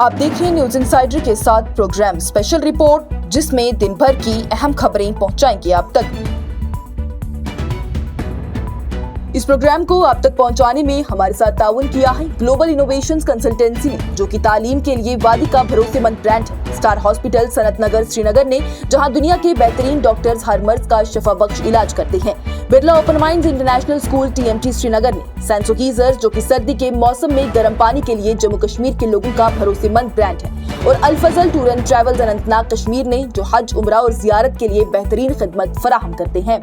आप देख रहे हैं न्यूज इनसाइडर के साथ प्रोग्राम स्पेशल रिपोर्ट, जिसमें दिन भर की अहम खबरें पहुंचाएंगे आप तक। इस प्रोग्राम को आप तक पहुंचाने में हमारे साथ ताउन किया है ग्लोबल इनोवेशंस कंसल्टेंसी ने, जो कि तालीम के लिए वादी का भरोसेमंद ब्रांड है। स्टार हॉस्पिटल सनत नगर श्रीनगर ने, जहां दुनिया के बेहतरीन डॉक्टर्स हर मर्ज का शफा बख्श इलाज करते हैं। Birla open minds international school TMT Srinagar ने सैंसोगीजर, जो कि सर्दी के मौसम में गर्म पानी के लिए जम्मू कश्मीर के लोगों का भरोसेमंद ब्रांड है। और Al Fazal tour and travels Anantnag Kashmir ने, जो हज, उम्रा और जियारत के लिए बेहतरीन खिदमत फराहम करते हैं।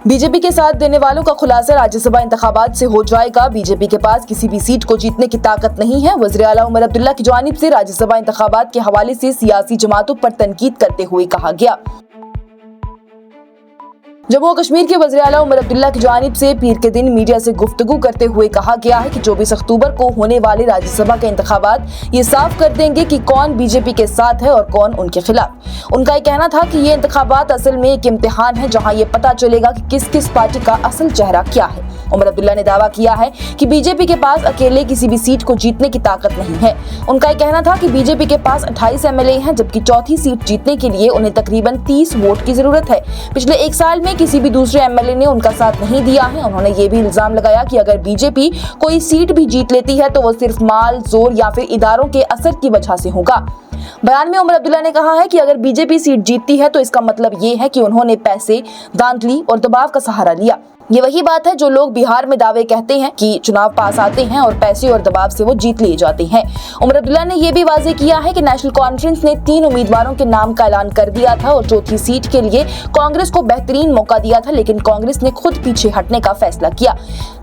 बीजेपी के साथ देने वालों का खुलासा राज्यसभा इंतखाबात से हो जाएगा। बीजेपी के पास किसी भी सीट को जीतने की ताकत नहीं है। वज़ीर आला उमर अब्दुल्ला की जानिब से राज्यसभा इंतखाबात के हवाले से सियासी जमातों पर तनकीद करते हुए कहा गया। जम्मू और कश्मीर के वज़ीर आला उमर अब्दुल्ला की जानिब से पीर के दिन मीडिया से गुफ्तगू करते हुए कहा गया है कि 24 अक्टूबर को होने वाले राज्यसभा के इंतखाबात ये साफ कर देंगे कि कौन बीजेपी के साथ है और कौन उनके खिलाफ। उनका ये कहना था कि ये इंतखाबात असल में एक इम्तिहान है, जहां ये पता चलेगा कि किस किस पार्टी का असल चेहरा क्या है। उमर अब्दुल्ला ने दावा किया है कि बीजेपी के पास अकेले किसी भी सीट को जीतने की ताकत नहीं है। उनका ये कहना था कि बीजेपी के पास 28 MLA हैं, जबकि चौथी सीट जीतने के लिए उन्हें तकरीबन 30 वोट की जरूरत है। पिछले एक साल में किसी भी दूसरे MLA ने उनका साथ नहीं दिया है। उन्होंने ये भी इल्जाम लगाया कि अगर बीजेपी कोई सीट भी जीत लेती है तो वो सिर्फ माल, जोर या फिर इदारों के असर की वजह से होगा। बयान में उमर अब्दुल्ला ने कहा है कि अगर बीजेपी सीट जीतती है तो इसका मतलब ये है कि उन्होंने पैसे, धांधली और दबाव का सहारा लिया। ये वही बात है जो लोग बिहार में दावे कहते हैं कि चुनाव पास आते हैं और पैसे और दबाव से वो जीत लिए जाते हैं। उमर अब्दुल्ला ने यह भी वाज़ेह किया है कि नेशनल कॉन्फ्रेंस ने 3 उम्मीदवारों के नाम का ऐलान कर दिया था और चौथी सीट के लिए कांग्रेस को बेहतरीन मौका दिया था, लेकिन कांग्रेस ने खुद पीछे हटने का फैसला किया।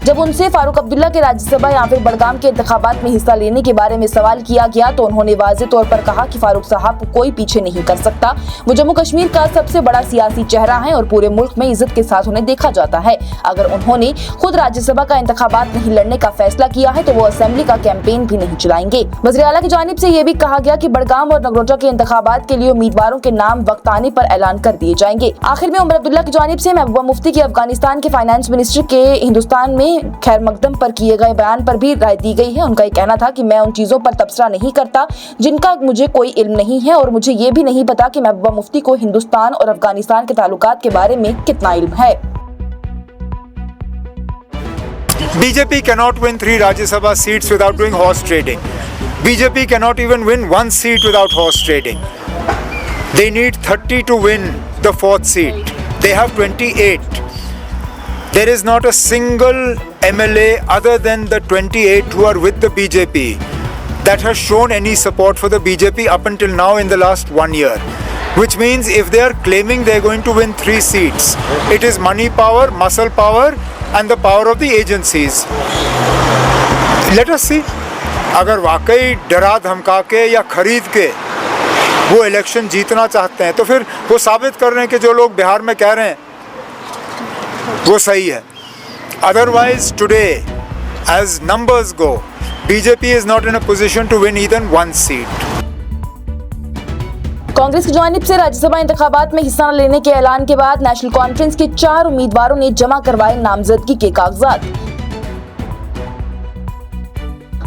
जब उनसे फारूक अब्दुल्ला के राज्यसभा या फिर बड़गाम के इंतखाबात में हिस्सा लेने के बारे में सवाल किया गया तो उन्होंने वाज़ेह तौर पर कहा कि फारूक साहब को कोई पीछे नहीं कर सकता। वो जम्मू कश्मीर का सबसे बड़ा सियासी चेहरा है और पूरे मुल्क में इज्जत के साथ उन्हें देखा जाता है। अगर उन्होंने खुद राज्यसभा का इंतखाबात नहीं लड़ने का फैसला किया है तो वो असेंबली का कैंपेन भी नहीं चलाएंगे। वज़ीर आला की जानिब से ये भी कहा गया कि बड़गाम और नगरोटा के इंतखाबात के लिए उम्मीदवारों के नाम वक्त आने पर ऐलान कर दिए जाएंगे। आखिर में उमर अब्दुल्ला की जानिब से महबूबा मुफ्ती की अफगानिस्तान के फाइनेंस मिनिस्टर के हिंदुस्तान में खैर मकदम पर किए गए बयान पर भी राय दी गई है। उनका ये कहना था कि मैं उन चीजों पर तबसरा नहीं करता जिनका मुझे कोई इल्म नहीं है और मुझे ये भी नहीं पता कि महबूबा मुफ्ती को हिंदुस्तान और अफगानिस्तान के ताल्लुकात के बारे में कितना इल्म है। BJP cannot win 3 Rajya Sabha seats without doing horse trading. BJP cannot even win 1 seat without horse trading. They need 30 to win the 4th seat. They have 28. There is not a single MLA other than the 28 who are with the BJP that has shown any support for the BJP up until now in the last 1 year. Which means if they are claiming they are going to win 3 seats, it is money power, muscle power and the power of the agencies. Let us see. अगर वाकई डरा धमका के या खरीद के वो election जीतना चाहते हैं तो फिर वो साबित कर रहे हैं कि जो लोग बिहार में कह रहे हैं वो सही है। Otherwise today, as numbers go, BJP is not in a position to win even 1 seat. Congress की जानिब से राज्यसभा इंतखाबात में हिस्सा लेने के ऐलान के बाद नेशनल कॉन्फ्रेंस के 4 उम्मीदवारों ने जमा करवाए नामजदगी के कागजात।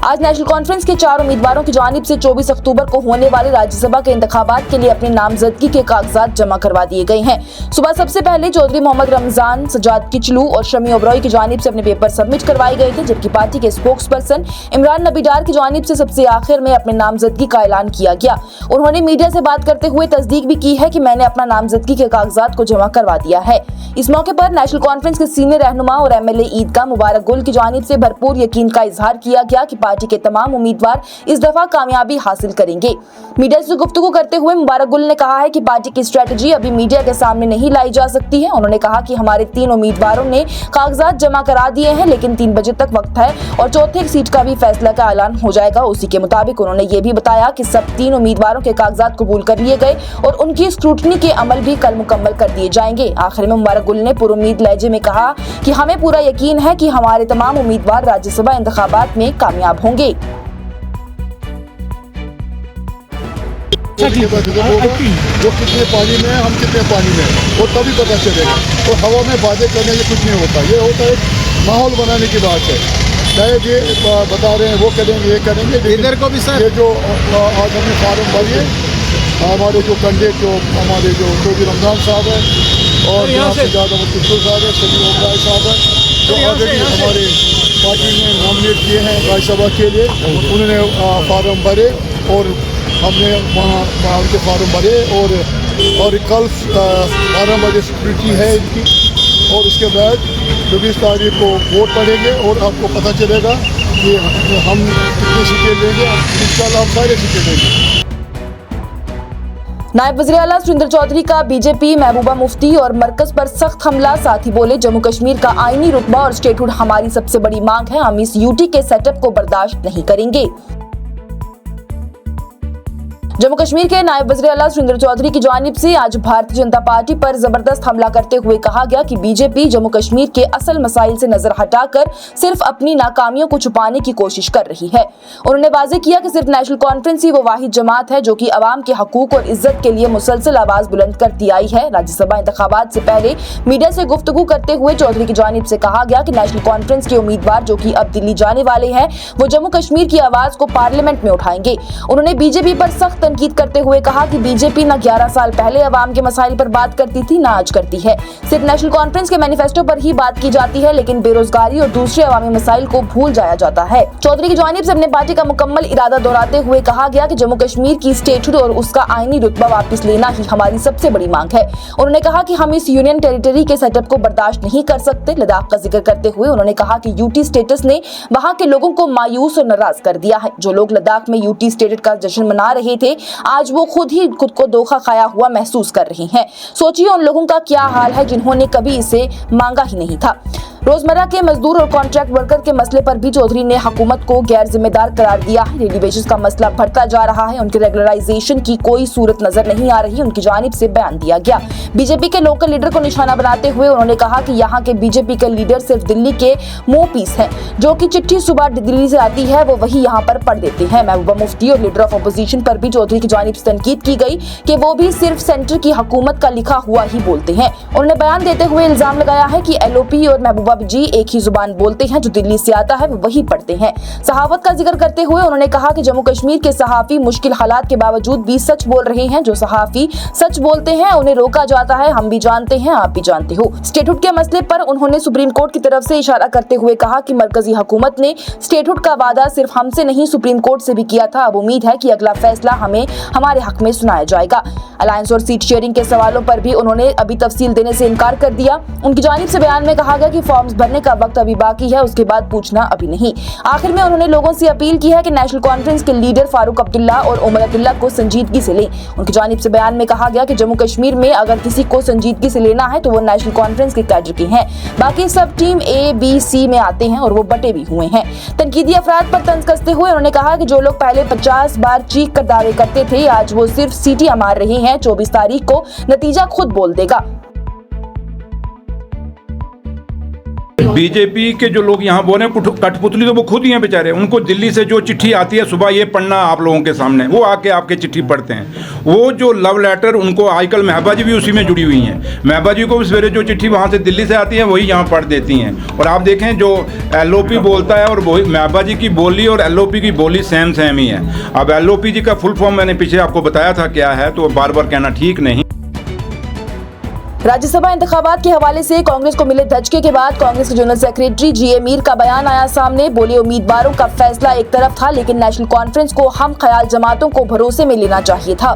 आज नेशनल कॉन्फ्रेंस के 4 उम्मीदवारों की जानिब से 24 अक्टूबर को होने वाले राज्यसभा के इंतखाबात के लिए अपनी नामजदगी के कागजात जमा करवा दिए गए हैं। सुबह सबसे पहले चौधरी मोहम्मद रमजान, सजाद किचलू और शमी ओबरॉय की जानिब से अपने पेपर सबमिट करवाए गए थे, जबकि पार्टी के स्पोक्स पर्सन इमरान नबी डार की जानिब से सबसे आखिर में अपने नामजदगी का ऐलान किया गया। उन्होंने मीडिया से बात करते हुए तस्दीक भी की है कि मैंने अपना नामजदगी के कागजात को जमा करवा दिया है। इस मौके पर नेशनल कॉन्फ्रेंस के सीनियर रहनुमा और MLA ईदगाह मुबारक गुल की जानिब से भरपूर यकीन का इजहार किया गया कि पार्टी के तमाम उम्मीदवार इस दफा कामयाबी हासिल करेंगे। मीडिया से गुफ्तगू करते हुए मुबारक गुल ने कहा है कि पार्टी की स्ट्रेटजी अभी मीडिया के सामने नहीं लाई जा सकती है। उन्होंने कहा कि हमारे 3 उम्मीदवारों ने कागजात जमा करा दिए हैं, लेकिन 3 बजे तक वक्त है और चौथे सीट का भी फैसला का ऐलान हो जाएगा। उसी के मुताबिक उन्होंने ये भी बताया कि सब 3 उम्मीदवारों के कागजात कबूल कर लिए गए और उनकी स्क्रूटनी के अमल भी कल मुकम्मल कर दिए जाएंगे। आखिर में मुबारक गुल ने पुरुम्मीद लहजे में कहा कि हमें पूरा यकीन है कि हमारे तमाम उम्मीदवार राज्यसभा इंतखाबात में कामयाब होंगे। वो कितने पानी में है, हम कितने पानी में हैं, वो तभी पता चलेगा। और हवा में बातें करने से कुछ नहीं होता, ये होता है माहौल बनाने की बात है। चाहे ये बता रहे हैं वो करेंगे ये करेंगे, इधर को भी सर ये जो आज हमने फार्म भरी है, हमारे जो कैंडिडेट जो हमारे जो चौधरी रमजान साहब है और यहाँ से ज़्यादा मुस्तफा साहब है, सलीम ओबराय साहब है, जो ऑलरेडी हमारे पार्टी ने नॉमिनेट किए हैं राज्यसभा के लिए, उन्होंने फार्म भरे और हमने वहाँ उनके फार्म भरे और कल 12 बजे सिक्योरिटी है इनकी और उसके बाद 24 तारीख को वोट पड़ेंगे और आपको पता चलेगा कि हम कितनी सीटें लेंगे। इंशाल्लाह हम सारे सीटें लेंगे। नायब वज़ीर आला सुरेंद्र चौधरी का बीजेपी, महबूबा मुफ्ती और मरकज पर सख्त हमला। साथ ही बोले, जम्मू कश्मीर का आईनी रुतबा और स्टेटहुड हमारी सबसे बड़ी मांग है, हम इस यूटी के सेटअप को बर्दाश्त नहीं करेंगे। जम्मू कश्मीर के नायब वज़ीर आला सुरेंद्र चौधरी की जानिब से आज भारतीय जनता पार्टी पर जबरदस्त हमला करते हुए कहा गया कि बीजेपी जम्मू कश्मीर के असल मसाइल से नजर हटाकर सिर्फ अपनी नाकामियों को छुपाने की कोशिश कर रही है। उन्होंने वाज़ेह किया कि सिर्फ नेशनल कॉन्फ्रेंस ही वो वाहिद जमात है जो कि अवाम के हकूक और इज्जत के लिए मुसलसल आवाज बुलंद करती आई है। राज्यसभा इंतखाबात से पहले मीडिया से गुफ्तगू करते हुए चौधरी की जानिब से कहा गया कि नेशनल कॉन्फ्रेंस के उम्मीदवार जो कि अब दिल्ली जाने वाले हैं, वो जम्मू कश्मीर की आवाज को पार्लियामेंट में उठाएंगे। उन्होंने बीजेपी पर सख्त तनकीद करते हुए कहा कि बीजेपी न 11 साल पहले अवाम के मसाइल पर बात करती थी, न आज करती है। सिर्फ नेशनल कॉन्फ्रेंस के मैनिफेस्टो पर ही बात की जाती है, लेकिन बेरोजगारी और दूसरे अवामी मसाइल को भूल जाया जाता है। चौधरी की जानिब से अपने पार्टी का मुकम्मल इरादा दोहराते हुए कहा गया कि जम्मू कश्मीर की स्टेटहुड और उसका आईनी रुतबा वापस लेना ही हमारी सबसे बड़ी मांग है। उन्होंने कहा कि हम इस यूनियन टेरिटरी के सेटअप को बर्दाश्त नहीं कर सकते। लद्दाख का जिक्र करते हुए उन्होंने कहा कि यूटी स्टेटस ने वहां के लोगों को मायूस और नाराज कर दिया है। जो लोग लद्दाख में यूटी स्टेटस का जश्न मना रहे थे, आज वो खुद को धोखा खाया हुआ महसूस कर रही हैं। सोचिए उन लोगों का क्या हाल है जिन्होंने कभी इसे मांगा ही नहीं था। रोजमर्रा के मजदूर और कॉन्ट्रैक्ट वर्कर के मसले पर भी चौधरी ने हुकूमत को गैर जिम्मेदार करार दिया है। डेली वेजेस का मसला बढ़ता जा रहा है, उनके रेगुलराइजेशन की कोई सूरत नजर नहीं आ रही, उनकी जानिब से बयान दिया गया। बीजेपी के लोकल लीडर को निशाना बनाते हुए उन्होंने कहा कि यहाँ के बीजेपी के लीडर सिर्फ दिल्ली के मुंह पीस हैं, जो कि चिट्ठी सुबह दिल्ली से आती है वो वही यहाँ पर पढ़ देते हैं। महबूबा मुफ्ती और लीडर ऑफ अपोजिशन पर भी चौधरी की जानिब से तनकीद की गई कि वो भी सिर्फ सेंटर की हुकूमत का लिखा हुआ ही बोलते हैं। उन्होंने बयान देते हुए इल्जाम लगाया है कि एलओपी और महबूबा जी एक ही जुबान बोलते हैं, जो दिल्ली से आता है वो वही पढ़ते हैं। सहावत का जिक्र करते हुए उन्होंने कहा कि जम्मू कश्मीर के सहाफी मुश्किल हालात के बावजूद भी सच बोल रहे हैं। जो सहाफी सच बोलते हैं उन्हें रोका जाता है, हम भी जानते हैं, आप भी जानते हो। स्टेटहुड के मसले पर उन्होंने सुप्रीम कोर्ट की तरफ से इशारा करते हुए कहा कि मरकजी हुकूमत ने स्टेटहुड का वादा सिर्फ हमसे नहीं सुप्रीम कोर्ट से भी किया था। अब उम्मीद है कि अगला फैसला हमें हमारे हक में सुनाया जाएगा। अलायंस और सीट शेयरिंग के सवालों पर भी उन्होंने अभी तफसील देने से इनकार कर दिया। उनकी जानिब से बयान में कहा गया कि फॉर्म्स भरने का वक्त अभी बाकी है, उसके बाद पूछना अभी नहीं। आखिर में उन्होंने लोगों से अपील की है कि नेशनल कॉन्फ्रेंस के लीडर फारूक अब्दुल्ला और उमर अब्दुल्ला को संजीदगी से लें। उनकी जानिब से बयान में कहा गया कि जम्मू कश्मीर में अगर किसी को संजीदगी से लेना है तो वो नेशनल कॉन्फ्रेंस के कैडर के हैं, बाकी सब टीम ए बी सी में आते हैं और वो बटे भी हुए हैं। तनकीदी अफराद पर तंज कसते हुए उन्होंने कहा कि जो लोग पहले 50 बार चीख कर दावे करते थे, आज वो सिर्फ सीटियां मार रहे हैं। 24 तारीख को नतीजा खुद बोल देगा। बीजेपी के जो लोग यहाँ बोले कठपुतली तो वो खुद ही हैं बेचारे। उनको दिल्ली से जो चिट्ठी आती है सुबह, ये पढ़ना आप लोगों के सामने, वो आके आपके चिट्ठी पढ़ते हैं। वो जो लव लेटर उनको आजकल महबूबा जी भी उसी में जुड़ी हुई हैं। महबूबा जी को भी सवेरे जो चिट्ठी वहाँ से दिल्ली से आती है वही यहाँ पढ़ देती हैं। और आप देखें जो एलओपी बोलता है और वही महबूबा जी की बोली और एलओपी की बोली सेम ही है। अब एलओपी जी का फुल फॉर्म मैंने पीछे आपको बताया था क्या है, तो बार बार कहना ठीक नहीं। राज्यसभा इंतखाबात के हवाले से कांग्रेस को मिले धचके के बाद कांग्रेस के जनरल सेक्रेटरी जीए मीर का बयान आया सामने। बोले, उम्मीदवारों का फैसला एक तरफ था, लेकिन नेशनल कॉन्फ्रेंस को हम ख्याल जमातों को भरोसे में लेना चाहिए था।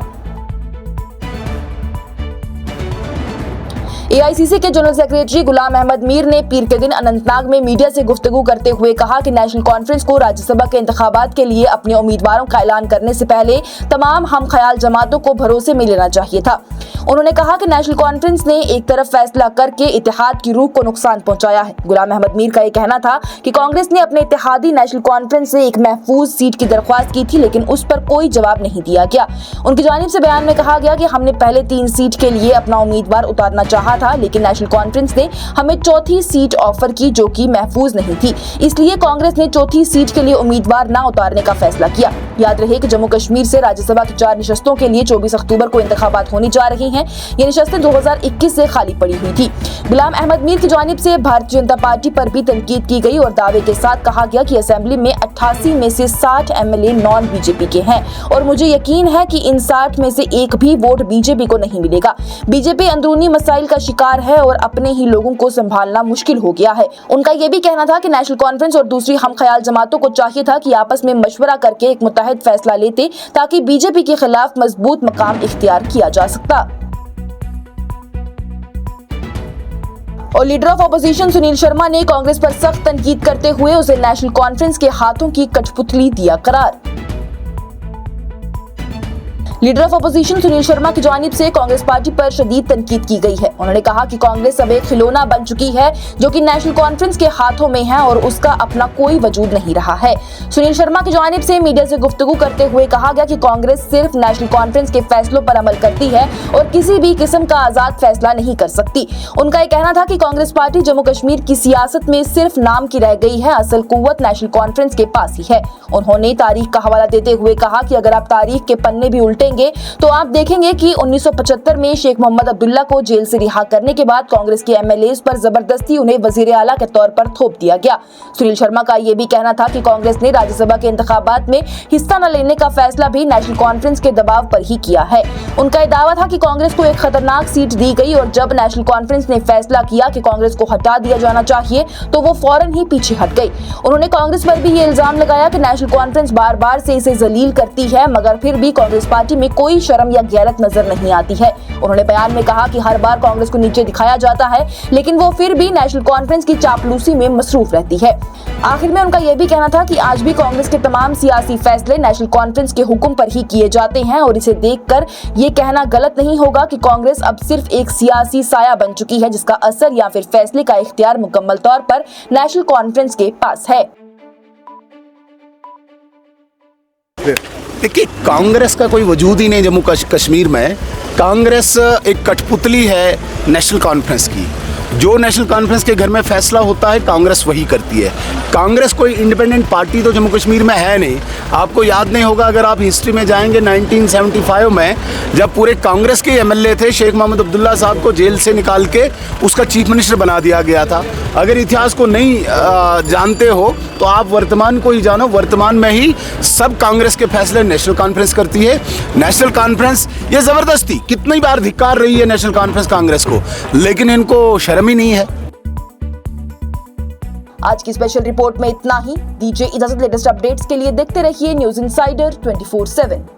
एआईसीसी के जनरल सेक्रेटरी गुलाम अहमद मीर ने पीर के दिन अनंतनाग में मीडिया से गुफ्तगू करते हुए कहा कि नेशनल कॉन्फ्रेंस को राज्यसभा के इंतखाबात के लिए अपने उम्मीदवारों का ऐलान करने से पहले तमाम हम ख्याल जमातों को भरोसे में लेना चाहिए था। उन्होंने कहा कि नेशनल कॉन्फ्रेंस ने एक तरफ फैसला करके इत्तेहाद की रूह को नुकसान पहुंचाया है। गुलाम अहमद मीर का यह कहना था कि कांग्रेस ने अपने इत्तेहादी नेशनल कॉन्फ्रेंस से एक महफूज सीट की दरख्वास्त की थी, लेकिन उस पर कोई जवाब नहीं दिया गया। उनकी जानिब से बयान में कहा गया कि हमने पहले 3 सीट के लिए अपना उम्मीदवार उतारना चाहा था, लेकिन नेशनल कॉन्फ्रेंस ने हमें चौथी सीट ऑफर की जो कि महफूज नहीं थी, इसलिए कांग्रेस ने चौथी सीट के लिए उम्मीदवार न उतारने का फैसला किया। याद रहे कि जम्मू कश्मीर से राज्यसभा की 4 निशस्तों के लिए 24 अक्टूबर को इंतखाबात होने जा रही हैं। ये निशस्तें 2021 से खाली पड़ी हुई थी। गुलाम अहमद मीर की जानिब से भारतीय जनता पार्टी पर भी तनकीद की गई और दावे के साथ कहा गया कि असेंबली में 88 में से 60 एमएलए नॉन बीजेपी के हैं और मुझे यकीन है कि इन 60 में से एक भी वोट बीजेपी को नहीं मिलेगा। बीजेपी अंदरूनी मसाइल का शिकार है और अपने ही लोगों को संभालना मुश्किल हो गया है। उनका यह भी कहना था कि नेशनल कॉन्फ्रेंस और दूसरी हम ख्याल जमातों को चाहिए था कि आपस में मशवरा करके एक मुत्तहिद फैसला लेते ताकि बीजेपी के खिलाफ मजबूत मकाम इख्तियार किया जा सकता। और leader of opposition Sunil Sharma ने कांग्रेस पर सख्त तनकीद करते हुए उसे नेशनल कॉन्फ्रेंस के हाथों की कठपुतली दिया करार। Leader of opposition Sunil Sharma की जानिब से कांग्रेस पार्टी पर शदीद तनकीद की गई है। उन्होंने कहा कि कांग्रेस अब एक खिलौना बन चुकी है जो कि नेशनल कॉन्फ्रेंस के हाथों में है और उसका अपना कोई वजूद नहीं रहा है। सुनील शर्मा की जानिब से मीडिया से गुफ्तगू करते हुए कहा गया कि कांग्रेस सिर्फ नेशनल कॉन्फ्रेंस के फैसलों पर अमल करती है और किसी भी किस्म का आजाद फैसला नहीं कर सकती। उनका यह कहना था कि कांग्रेस पार्टी जम्मू कश्मीर की सियासत में सिर्फ नाम की रह गई है, असल कुव्वत नेशनल कॉन्फ्रेंस के पास ही है। उन्होंने तारीख का हवाला देते हुए कहा कि अगर आप तारीख के पन्ने भी उल्टेंगे तो आप देखेंगे कि 1975 में शेख मोहम्मद अब्दुल्ला को जेल से रिहा करने के बाद कांग्रेस के एमएलएज पर जबरदस्ती उन्हें वजीर आला के तौर पर थोप दिया गया। सुनील शर्मा का यह भी कहना था कि कांग्रेस ने राज्यसभा के इंतखाबात में हिस्सा न लेने का फैसला भी नेशनल कॉन्फ्रेंस के दबाव पर ही किया है। उनका यह दावा था कि कांग्रेस को एक खतरनाक सीट दी गई और जब नेशनल कॉन्फ्रेंस ने फैसला किया कि कांग्रेस को हटा दिया जाना चाहिए तो वो फौरन ही पीछे हट गई। उन्होंने कांग्रेस पर भी ये इल्जाम लगाया कि नेशनल कॉन्फ्रेंस बार बार से इसे जलील करती है मगर फिर भी कांग्रेस पार्टी में कोई शर्म या गैरत नजर नहीं आती है। उन्होंने बयान में कहा कि हर बार कांग्रेस को नीचे दिखाया जाता है लेकिन वो फिर भी नेशनल कॉन्फ्रेंस की चापलूसी में मसरूफ रहती है। आखिर में उनका यह भी कहना था कि आज भी कांग्रेस के तमाम सियासी फैसले नेशनल कॉन्फ्रेंस के हुक्म पर ही किए जाते हैं और इसे देखकर ये कहना गलत नहीं होगा कि कांग्रेस अब सिर्फ एक सियासी साया बन चुकी है जिसका असर या फिर फैसले का इख्तियार मुकम्मल तौर पर नेशनल कॉन्फ्रेंस के पास है। देखिए, कांग्रेस का कोई वजूद ही नहीं जम्मू कश्मीर में। कांग्रेस एक कठपुतली है नेशनल कॉन्फ्रेंस की। जो नेशनल कॉन्फ्रेंस के घर में फैसला होता है कांग्रेस वही करती है। कांग्रेस कोई इंडिपेंडेंट पार्टी तो जम्मू कश्मीर में है नहीं। आपको याद नहीं होगा, अगर आप हिस्ट्री में जाएंगे 1975 में जब पूरे कांग्रेस के एमएलए थे, शेख मोहम्मद अब्दुल्ला साहब को जेल से निकाल के उसका चीफ मिनिस्टर बना दिया गया था। अगर इतिहास को नहीं जानते हो तो आप वर्तमान को ही जानो। वर्तमान में ही सब कांग्रेस के फैसले नेशनल कॉन्फ्रेंस करती है। नेशनल कॉन्फ्रेंस ये ज़बरदस्ती कितनी बार धिक्कार रही है नेशनल कॉन्फ्रेंस कांग्रेस को, लेकिन इनको शर्म ही नहीं है। आज की स्पेशल रिपोर्ट में इतना ही। दीजिए इजाजत। लेटेस्ट अपडेट्स के लिए देखते रहिए न्यूज़ इनसाइडर 24/7।